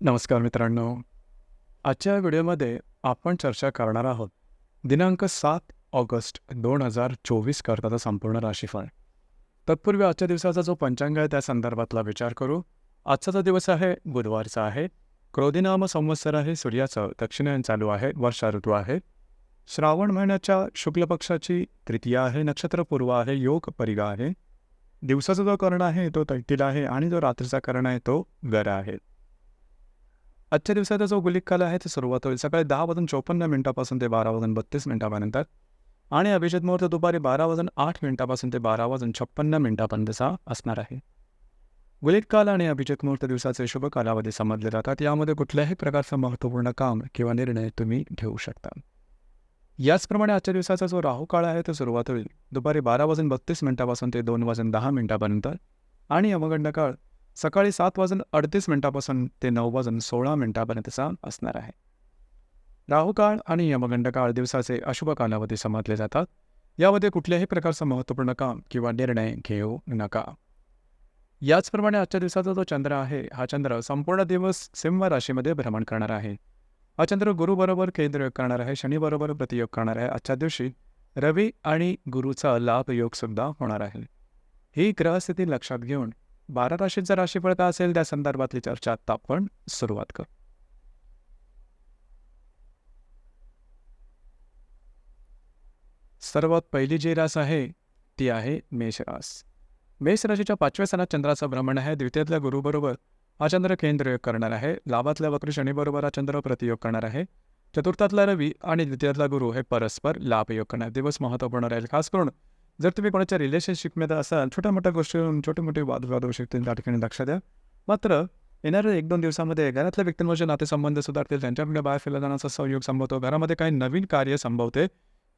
नमस्कार मित्रांनो. आजच्या व्हिडिओमध्ये आपण चर्चा करणार आहोत दिनांक 7 ऑगस्ट 2024 करताचा संपूर्ण राशीफळ. तत्पूर्वी आजच्या दिवसाचा जो पंचांग आहे त्या संदर्भातला विचार करू. आजचा जो दिवस आहे बुधवारचा आहे. क्रोधिनाम संवत्सर आहे. सूर्याचं दक्षिणायन चालू आहे. वर्षा ऋतू आहे. श्रावण महिन्याच्या शुक्ल पक्षाची तृतीया आहे. नक्षत्र पूर्व आहे. योग परिगा आहे. दिवसाचा जो कर्ण आहे तो तैतिल आहे आणि जो रात्रीचा कर्ण आहे तो गर आहे. आजच्या दिवसाचा जो गुलिक काल आहे ते सुरुवात होईल सकाळी 10:54 ते 12:32 आणि अभिजित मुहूर्त दुपारी 12:08 ते 12:56 असणार आहे. गुलिक काल आणि अभिजित मुहूर्त दिवसाचे शुभ कालावधी समजले जातात. यामध्ये कुठल्याही प्रकारचं महत्त्वपूर्ण काम किंवा निर्णय तुम्ही घेऊ शकता. याचप्रमाणे आजच्या दिवसाचा जो राहू काळ आहे तो सुरुवात होईल दुपारी 12:32 ते 2:10 आणि यमगंड काळ सकाळी 7:38 ते 9:16 असणार आहे. राहू काळ आणि यमगंड काळ दिवसाचे अशुभ कालावधी समजले जातात. यामध्ये कुठल्याही प्रकारचं महत्त्वपूर्ण काम किंवा निर्णय घेऊ नका. याचप्रमाणे आजच्या दिवसाचा जो चंद्र आहे हा चंद्र संपूर्ण दिवस सिंह राशीमध्ये भ्रमण करणार आहे. हा चंद्र गुरुबरोबर केंद्रयोग करणार आहे. शनीबरोबर प्रतियोग करणार आहे. आजच्या दिवशी रवी आणि गुरुचा लाभ योग सुद्धा होणार आहे. ही ग्रहस्थिती लक्षात घेऊन 12 राशींचा राशीफळ काय असेल त्या संदर्भातली चर्चा आता आपण सुरुवात करू. सर्वात पहिली जी रास आहे ती आहे मेष रास. मेष राशीच्या 5व्या स्थानात चंद्राचं भ्रमण आहे. द्वितीयातल्या गुरुबरोबर हा चंद्र केंद्रयोग करणार आहे. लाभातल्या वक्र शनीबरोबर हा चंद्र प्रतियोग करणार आहे. चतुर्थातला रवी आणि द्वितीयातला गुरु हे परस्पर लाभयोग करणार. दिवस महत्त्वपूर्ण राहील. खास करून जर तुम्ही कोणाच्या रिलेशनशिपमध्ये असाल छोट्या मोठ्या गोष्टीवरून छोटे मोठे वादविवाद होऊ शकतील त्या ठिकाणी लक्ष द्या. मात्र येणाऱ्या 1-2 दिवसामध्ये घरातल्या व्यक्तींवरचे नातेसंबंध सुधारतील. त्यांच्याकडे बाहेर फिरला जाण्याचा संयोग संभवतो. घरामध्ये काही नवीन कार्य संभवते.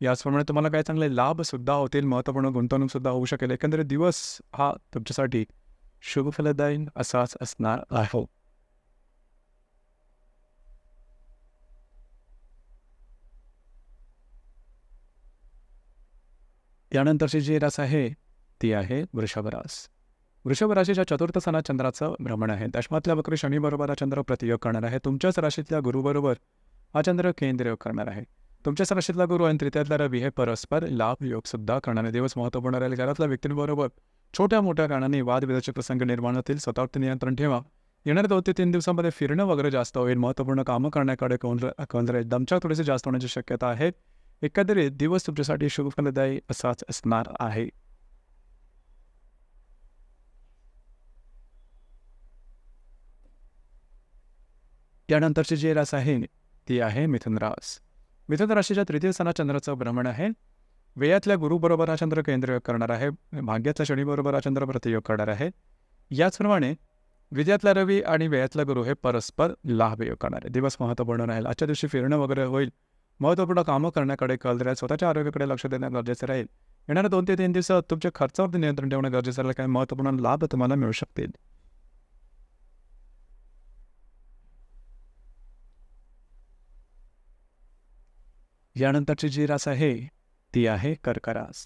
याचप्रमाणे तुम्हाला काही चांगले लाभसुद्धा होतील. महत्त्वपूर्ण गुंतवणूकसुद्धा होऊ शकेल. एकंदरीत दिवस हा तुमच्यासाठी शुभफलदायी असाच असणार आहे. यानंतरची जी रास आहे ती आहे वृषभ रास. वृषभ राशीच्या चतुर्थ स्थानात चंद्राचं भ्रमण आहे. दशमातल्या वक्र शनीबरोबर हा चंद्र प्रतियोग करणार आहे. तुमच्याच राशीतल्या गुरुबरोबर हा चंद्र केंद्रयोग करणार आहे. तुमच्याच राशीतला गुरु आणि तृतीयातला रवी हे परस्पर लाभ योग सुद्धा करणारे. दिवस महत्त्वपूर्ण राहील. घरातल्या व्यक्तींबरोबर छोट्या मोठ्या कारणाने वादविवादाचे प्रसंग निर्माण होतील. स्वतःवरती नियंत्रण ठेवा. येणाऱ्या 2 ते 3 दिवसांमध्ये फिरणं वगैरे जास्त होईल. महत्त्वपूर्ण कामं करण्याकडे कौल राहील. दमछाक थोडीशी जास्त होण्याची शक्यता आहे. एकंदरीत दिवस तुमच्यासाठी शुभफलदायी असाच असणार आहे. यानंतरची जी रास आहे ती आहे मिथुन रास. मिथुन राशीच्या तृतीय स्थानात चंद्राचं भ्रमण आहे. व्ययातल्या गुरुबरोबर हा चंद्र केंद्रयोग करणार आहे. भाग्यातल्या शनीबरोबर हा चंद्र प्रतियोग करणार आहे. याचप्रमाणे विद्यातला रवी आणि व्ययातला गुरु हे परस्पर लाभयोग करणार आहे. दिवस महत्त्वपूर्ण राहील. आजच्या दिवशी फिरणं वगैरे होईल. महत्त्वपूर्ण कामं करण्याकडे कल राहील. स्वतःच्या आरोग्याकडे लक्ष देणं गरजेचं राहील. येणाऱ्या 2 ते 3 दिवसात तुमच्या खर्चावरती नियंत्रण ठेवणं गरजेचं राहील. काही महत्त्वपूर्ण लाभ तुम्हाला मिळू शकतील. यानंतरची जी रास आहे ती आहे कर्क रास.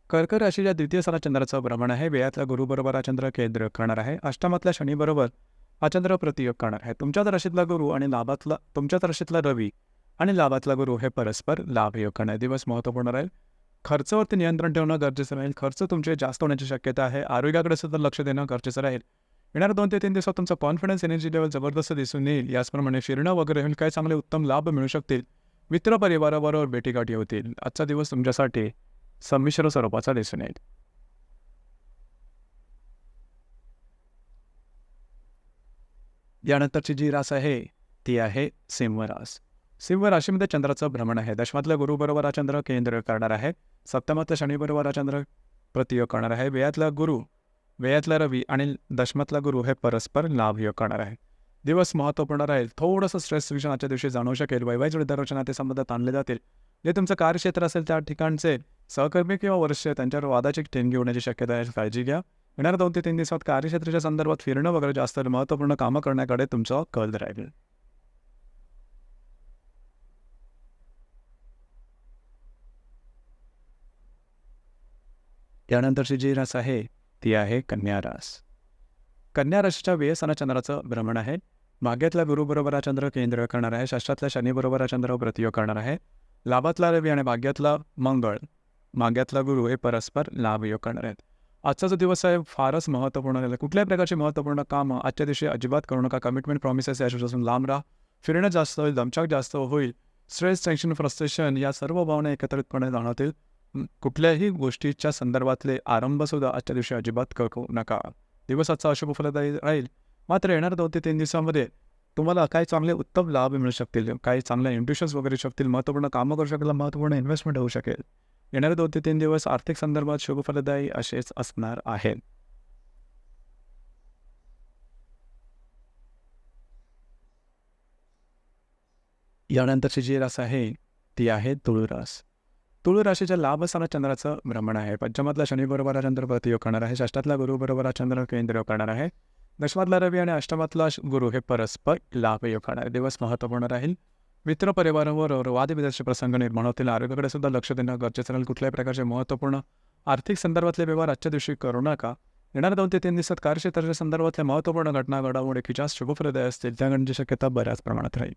कर्क राशीच्या द्वितीय स्थानात चंद्राचं भ्रमण आहे. व्ययातल्या गुरुबरोबर हा चंद्र केंद्रयोग करणार आहे. अष्टमातल्या शनीबरोबर हा चंद्र प्रतियोग करणार आहे. तुमच्याच राशीतला गुरु आणि तुमच्याच राशीतला रवी आणि लाभातला गुरु हे परस्पर लाभयोग करणार. दिवस महत्त्वपूर्ण राहील. खर्चावरती नियंत्रण ठेवणं गरजेचं राहील. खर्च तुमचे जास्त होण्याची शक्यता आहे. आरोग्याकडे सुद्धा लक्ष देणं गरजेचं राहील. येणाऱ्या 2 ते 3 दिवसात तुमचा कॉन्फिडन्स एनर्जी लेवल जबरदस्त दिसून येईल. याचप्रमाणे फिरणं वगैरे होईल. काही चांगले उत्तम लाभ मिळू शकतील. मित्र परिवाराबरोबर भेटीगाठी होतील. आजचा दिवस तुमच्यासाठी संमिश्र स्वरूपाचा दिसून येईल. यानंतरची जी रास आहे ती आहे सिंह रास. सिंह राशीमध्ये चंद्राचं भ्रमण आहे. दशमातल्या गुरुबरोबर हा चंद्र केंद्र करणार आहे. सप्तमातल्या शनीबरोबर हा चंद्र प्रतियोग करणार आहे. व्ययातला रवी आणि दशमातला गुरु हे परस्पर लाभयोग करणार आहे. दिवस महत्त्वपूर्ण राहील. थोडंसं स्ट्रेस विषय आजच्या दिवशी जाणवू शकेल. वैवाहिक जोडीदाराच्या नातेसंबंध ताणले जातील. जे तुमचं कार्यक्षेत्र असेल त्या ठिकाणचे सहकर्मी किंवा वरिष्ठ त्यांच्यावर वादाची ठेंगी होण्याची शक्यता आहे. काळजी घ्या. येणाऱ्या 2 ते 3 दिवसात कार्यक्षेत्राच्या संदर्भात फिरणं वगैरे जास्त महत्त्वपूर्ण कामं करण्याकडे तुमचा कल राहील. यानंतरची जी रास आहे ती आहे कन्या रास. कन्या राशीच्या व्ययस्थानात चंद्राचं भ्रमण आहे. भाग्यातला गुरु बरोबर हा चंद्र केंद्र करणार आहे. षष्ठातल्या शनी बरोबर हा चंद्र प्रतियोग करणार आहे. लाभातला रवी आणि भाग्यातला मंगळ, भाग्यातला गुरु हे परस्पर लाभयोग करणार आहेत. आजचा जो दिवस आहे फारच महत्त्वपूर्ण आहे. कुठल्याही प्रकारची महत्त्वपूर्ण कामं आजच्या दिवशी अजिबात करू नका. कमिटमेंट प्रॉमिसेस याच्यापासून लांब राहा. फिरणं जास्त होईल, दमछाक जास्त होईल. स्ट्रेस, टेन्शन, फ्रस्ट्रेशन या सर्व भावना एकत्रितपणे जाणवतील. कुठल्याही गोष्टीच्या संदर्भातले आरंभसुद्धा आजच्या दिवशी अजिबात करू नका. दिवस आजचा अशुभ फलदायी राहील. मात्र येणाऱ्या 2 ते 3 दिवसांमध्ये तुम्हाला काही चांगले उत्तम लाभ मिळू शकतील. काही चांगल्या इंट्युशन्स वगैरे शकतील. महत्त्वपूर्ण कामं करू शकेल. महत्त्वपूर्ण इन्व्हेस्टमेंट होऊ शकेल. येणारे 2 ते 3 दिवस आर्थिक संदर्भात शुभ फलदायी असेच असणार आहेत. यानंतरची जी रास आहे ती आहे तुळू रास. तुळू राशीच्या लाभ स्थानात चंद्राचं भ्रमण आहे. पंचमातला शनी बरोबर हा चंद्र प्रतियोग करणार आहे. षष्ठातला गुरु बरोबर हा चंद्र केंद्र करणार आहे. दशमातला रवी आणि अष्टमातला गुरु हे परस्पर लाभयोग करणार आहे. दिवस महत्त्वपूर्ण राहील. मित्र परिवाराबरोबर वादविवादाचे प्रसंग निर्माण होतील. आरोग्याकडे सुद्धा लक्ष देणं गरजेचं राहील. कुठल्याही प्रकारचे महत्त्वपूर्ण आर्थिक संदर्भातले व्यवहार आजच्या दिवशी करू नका. येणाऱ्या 2 ते 3 दिवसात कार्यक्षेत्राच्या संदर्भातल्या महत्त्वपूर्ण घटना घडामोडी की जास्त शुभफलदायी असतील त्या घडण्याची शक्यता बऱ्याच प्रमाणात राहील.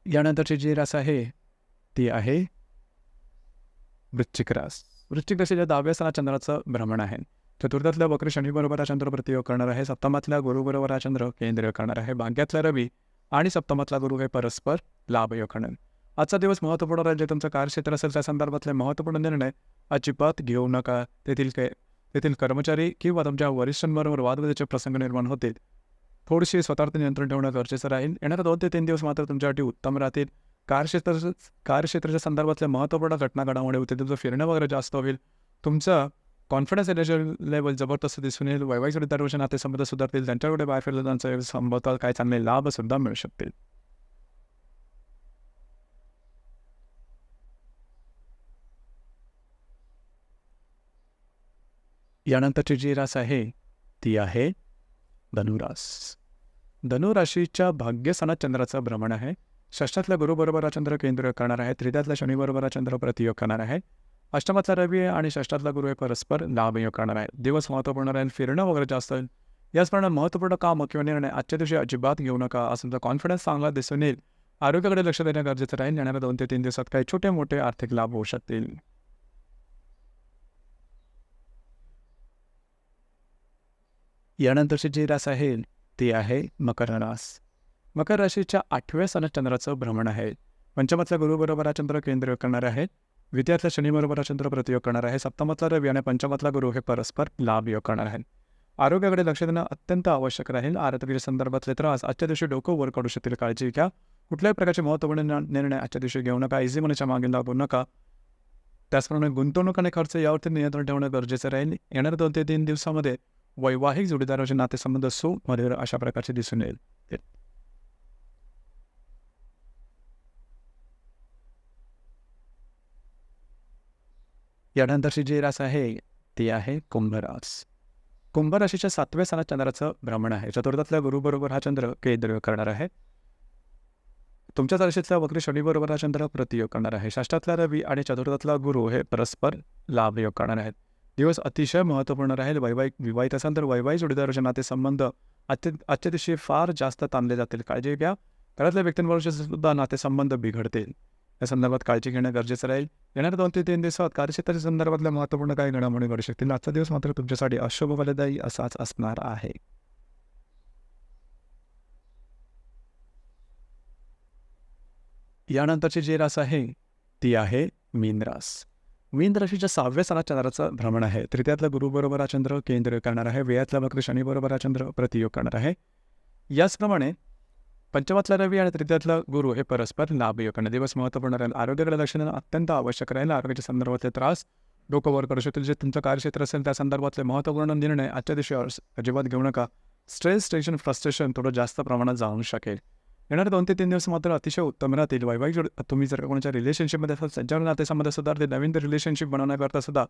यानंतरची जी रास आहे ती आहे वृश्चिक रास. वृश्चिक राशीच्या 10व्या स्थानात चंद्राचं भ्रमण आहे. चतुर्थातल्या वक्र शनी बरोबर हा चंद्र प्रतियोग करणार आहे. सप्तमातल्या गुरु बरोबर हा चंद्र केंद्र करणार आहे. भाग्यातला रवी आणि सप्तमातला गुरु हे परस्पर लाभयोग करणार. आजचा दिवस महत्त्वपूर्ण राहील. जे तुमचं कार्यक्षेत्र असेल त्या संदर्भातले महत्त्वपूर्ण निर्णय अजिबात घेऊ नका. तेथील कर्मचारी किंवा तुमच्या वरिष्ठांबरोबर वादविवादाचे प्रसंग निर्माण होतील. थोडीशी स्वतःवर नियंत्रण ठेवणं गरजेचं राहील. येणाऱ्या 2 ते 3 दिवस मात्र तुमच्यासाठी उत्तम राहतील. कार्यक्षेत्राच्या संदर्भातल्या महत्त्वपूर्ण घटना घडामोडी होतील. तुमचं फिरणं वगैरे जास्त होईल. तुमचं कॉन्फिडन्स एनर्जी लेवल जबरदस्त दिसून येईल. वैवाहिक जोडीदाराचे नातेसंबंध सुधारतील. त्यांच्याकडे बाहेर फिरलं त्यांचा संभवतः काही चांगले लाभसुद्धा मिळू शकतील. यानंतरची जी रास आहे ती आहे धनुरास. धनुराशीच्या भाग्यस्थानात चंद्राचं भ्रमण आहे. षष्ठातल्या गुरु बरोबर हा चंद्र केंद्र करणार आहे. तृतीयातल्या शनी बरोबर हा चंद्र प्रतियोग करणार आहे. अष्टमातला रवी आणि षष्ठातला गुरु हे परस्पर लाभयोग करणार आहे. दिवस महत्त्वपूर्ण राहील. फिरणं वगैरे जास्त होईल. याचप्रमाणे महत्त्वपूर्ण कामं किंवा निर्णय आजच्या दिवशी अजिबात घेऊ नका. असं तुमचा कॉन्फिडन्स चांगला दिसून येईल. आरोग्याकडे लक्ष देणं गरजेचं राहील. येणाऱ्या 2 ते 3 दिवसात काही छोटे मोठे आर्थिक लाभ होऊ शकतील. यानंतरची जी रास आहे ती आहे मकर रास. मकर राशीच्या 8व्या स्थानात चंद्राचं भ्रमण आहे. पंचमातल्या गुरु बरोबर हा चंद्र केंद्र करणार आहे. द्वितीयातल्या शनी बरोबर हा चंद्र प्रतियोग करणार आहे. सप्तमातला रवी आणि पंचमातला गुरु हे परस्पर लाभयोग करणार आहेत. आरोग्याकडे लक्ष देणं अत्यंत आवश्यक राहील. आरोग्याच्या संदर्भातले त्रास आजच्या दिवशी डोकं वर काढू शकतील. काळजी घ्या. कुठल्याही प्रकारचे महत्त्वपूर्ण निर्णय आजच्या दिवशी घेऊ नका. इझी मनीच्या मागे लागू नका. त्याचप्रमाणे गुंतवणूक आणि खर्च यावरती नियंत्रण ठेवणं गरजेचं राहील. येणाऱ्या 2 ते 3 दिवसामध्ये वैवाहिक जोडीदाराचे नातेसंबंध सुमधुर अशा प्रकारचे दिसून येईल. यानंतरची जी रास आहे ती आहे कुंभ रास. कुंभ राशीच्या 7व्या स्थानात चंद्राचं भ्रमण आहे. चतुर्थातल्या गुरु बरोबर हा चंद्र केंद्र करणार आहे. तुमच्या राशीतल्या वक्री शनी बरोबर हा चंद्र प्रतियोग करणार आहे. षष्ठातला रवी आणि चतुर्थातला गुरु हे परस्पर लाभयोग करणार आहेत. दिवस अतिशय महत्त्वपूर्ण राहील. विवाहित असाल तर वैवाहिक जोडीदाराचे नातेसंबंध आजच्या दिवशी फार जास्त ताणले जातील. काळजी घ्या. घरातल्या व्यक्तींबरोबरचे सुद्धा नातेसंबंध बिघडतील. या संदर्भात काळजी घेणं गरजेचं राहील. येणाऱ्या 2 ते 3 दिवसात कार्यक्षेत्राच्या संदर्भातल्या महत्त्वपूर्ण काही घडामोडी घडू शकतील. आजचा दिवस मात्र तुमच्यासाठी अशुभ फलदायी असाच असणार आहे. यानंतरची जी रास आहे ती आहे मीन रास. मीन राशीच्या 6व्या स्थानात चंद्राचं भ्रमण आहे. तृतीयातल्या गुरु बरोबर हा चंद्र केंद्र करणार आहे. व्ययातल्या वक्र शनी बरोबर हा चंद्र प्रतियोग करणार आहे. याचप्रमाणे पंचमातला रवी आणि तृतीयातला गुरु हे परस्पर लाभयोग करणार. दिवस महत्त्वपूर्ण राहील. आरोग्याकडे लक्ष देणं अत्यंत आवश्यक राहील. आरोग्याच्या संदर्भातले त्रास डोकं वर करू शकतील. जे तुमचं कार्यक्षेत्र असेल त्या संदर्भातले महत्त्वपूर्ण निर्णय आजच्या दिवशी अजिबात घेऊ नका. स्ट्रेस, टेन्शन, फ्रस्ट्रेशन थोडं जास्त प्रमाणात जाणू शकेल. येणारे 2 ते 3 दिवस मात्र अतिशय उत्तम राहतील. वैवाहिक तुम्ही जर कोणाच्या रिलेशनशिपमध्ये असाल त्यांच्यावर नातेसंबंध सुधारतील. नवीन रिलेशनशिप बनवण्याकरता सुद्धा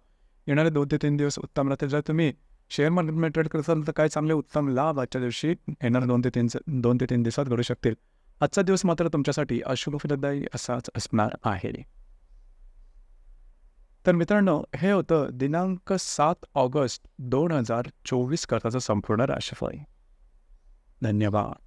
येणारे 2 ते 3 दिवस उत्तम राहतील. जर तुम्ही शेअर मार्केटमध्ये ट्रेड करत असाल तर काही चांगले उत्तम लाभ आजच्या दिवशी येणाऱ्या 2 ते 3 दिवसात घडू शकतील. आजचा दिवस मात्र तुमच्यासाठी अशुभ फलदायी असाच असणार आहे. तर मित्रांनो, हे होतं दिनांक 7 ऑगस्ट 2024 करताचं संपूर्ण राशीफळ. धन्यवाद.